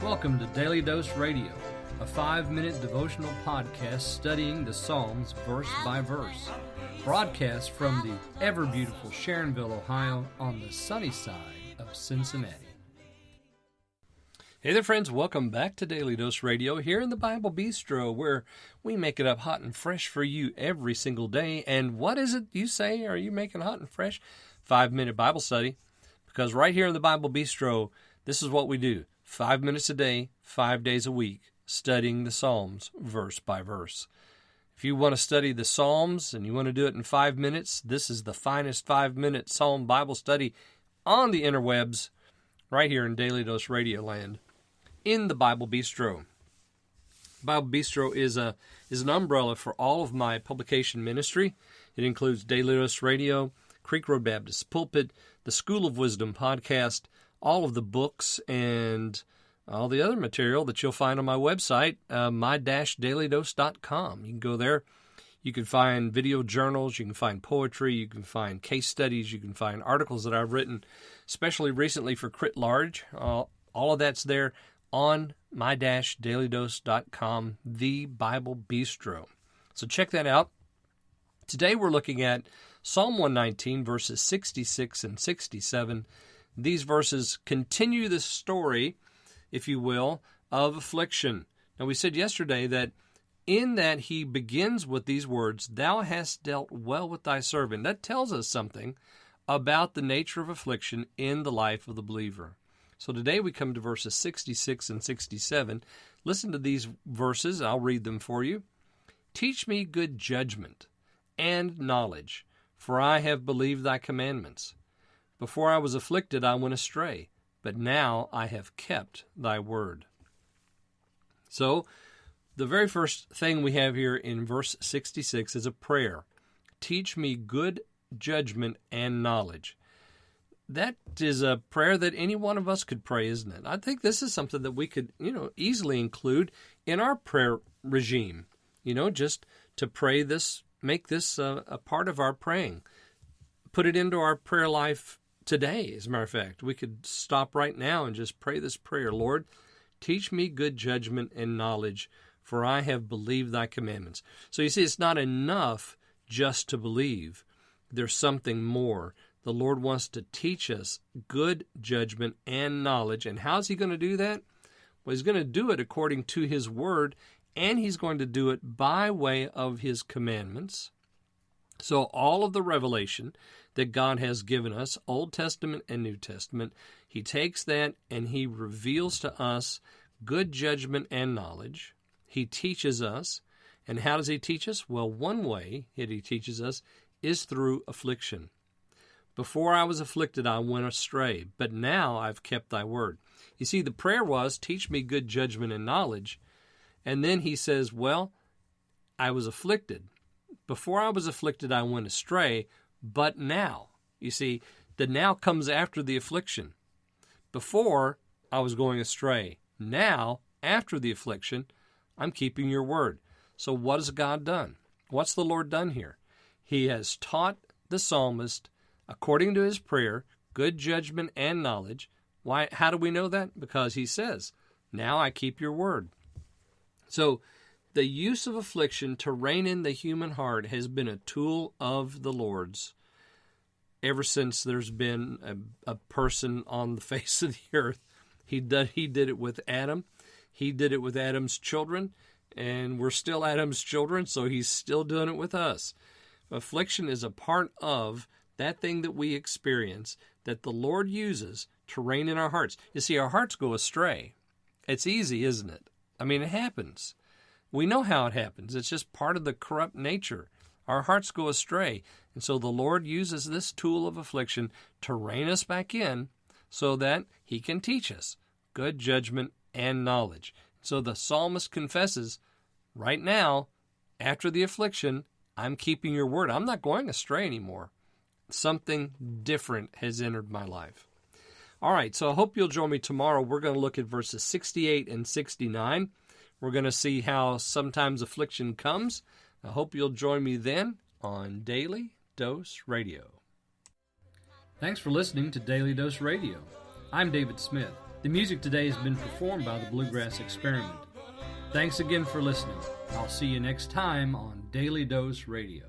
Welcome to Daily Dose Radio, a 5-minute devotional podcast studying the Psalms verse by verse. Broadcast from the ever-beautiful Sharonville, Ohio, on the sunny side of Cincinnati. Hey there, friends. Welcome back to Daily Dose Radio here in the Bible Bistro, where we make it up hot and fresh for you every single day. And what is it you say? Are you making hot and fresh? 5-minute Bible study. Because right here in the Bible Bistro, this is what we do. 5 minutes a day, 5 days a week, studying the Psalms verse by verse. If you want to study the Psalms and you want to do it in 5 minutes, this is the finest 5-minute Psalm Bible study on the interwebs right here in Daily Dose Radio Land in the Bible Bistro. Bible Bistro is an umbrella for all of my publication ministry. It includes Daily Dose Radio, Creek Road Baptist Pulpit, the School of Wisdom podcast, all of the books and all the other material that you'll find on my website, my-dailydose.com. You can go there. You can find video journals. You can find poetry. You can find case studies. You can find articles that I've written, especially recently for Crit Large. All of that's there on my-dailydose.com, the Bible Bistro. So check that out. Today we're looking at Psalm 119, verses 66 and 67. These verses continue the story, if you will, of affliction. Now, we said yesterday that in that he begins with these words, "Thou hast dealt well with thy servant." That tells us something about the nature of affliction in the life of the believer. So today we come to verses 66 and 67. Listen to these verses. I'll read them for you. "Teach me good judgment and knowledge, for I have believed thy commandments. Before I was afflicted, I went astray, but now I have kept thy word." So, the very first thing we have here in verse 66 is a prayer. Teach me good judgment and knowledge. That is a prayer that any one of us could pray, isn't it? I think this is something that we could, easily include in our prayer regime. Just to pray this, make this a part of our praying. Put it into our prayer life today, as a matter of fact. We could stop right now and just pray this prayer. "Lord, teach me good judgment and knowledge, for I have believed thy commandments." So you see, it's not enough just to believe. There's something more. The Lord wants to teach us good judgment and knowledge. And how's he going to do that? Well, he's going to do it according to his word, and he's going to do it by way of his commandments. So all of the revelation that God has given us, Old Testament and New Testament, he takes that and he reveals to us good judgment and knowledge. He teaches us. And how does he teach us? Well, one way that he teaches us is through affliction. "Before I was afflicted, I went astray, but now I've kept thy word." You see, the prayer was, teach me good judgment and knowledge. And then he says, well, I was afflicted. Before I was afflicted, I went astray, but now. You see, the now comes after the affliction. Before, I was going astray. Now, after the affliction, I'm keeping your word. So what has God done? What's the Lord done here? He has taught the psalmist, according to his prayer, good judgment and knowledge. Why? How do we know that? Because he says, now I keep your word. So the use of affliction to rein in the human heart has been a tool of the Lord's ever since there's been a person on the face of the earth. He did it with Adam. He did it with Adam's children, and we're still Adam's children, so he's still doing it with us. Affliction is a part of that thing that we experience that the Lord uses to rein in our hearts. You see, our hearts go astray. It's easy, isn't it? I mean, it happens. We know how it happens. It's just part of the corrupt nature. Our hearts go astray. And so the Lord uses this tool of affliction to rein us back in so that he can teach us good judgment and knowledge. So the psalmist confesses, right now, after the affliction, I'm keeping your word. I'm not going astray anymore. Something different has entered my life. All right, so I hope you'll join me tomorrow. We're going to look at verses 68 and 69. We're going to see how sometimes affliction comes. I hope you'll join me then on Daily Dose Radio. Thanks for listening to Daily Dose Radio. I'm David Smith. The music today has been performed by the Bluegrass Experiment. Thanks again for listening. I'll see you next time on Daily Dose Radio.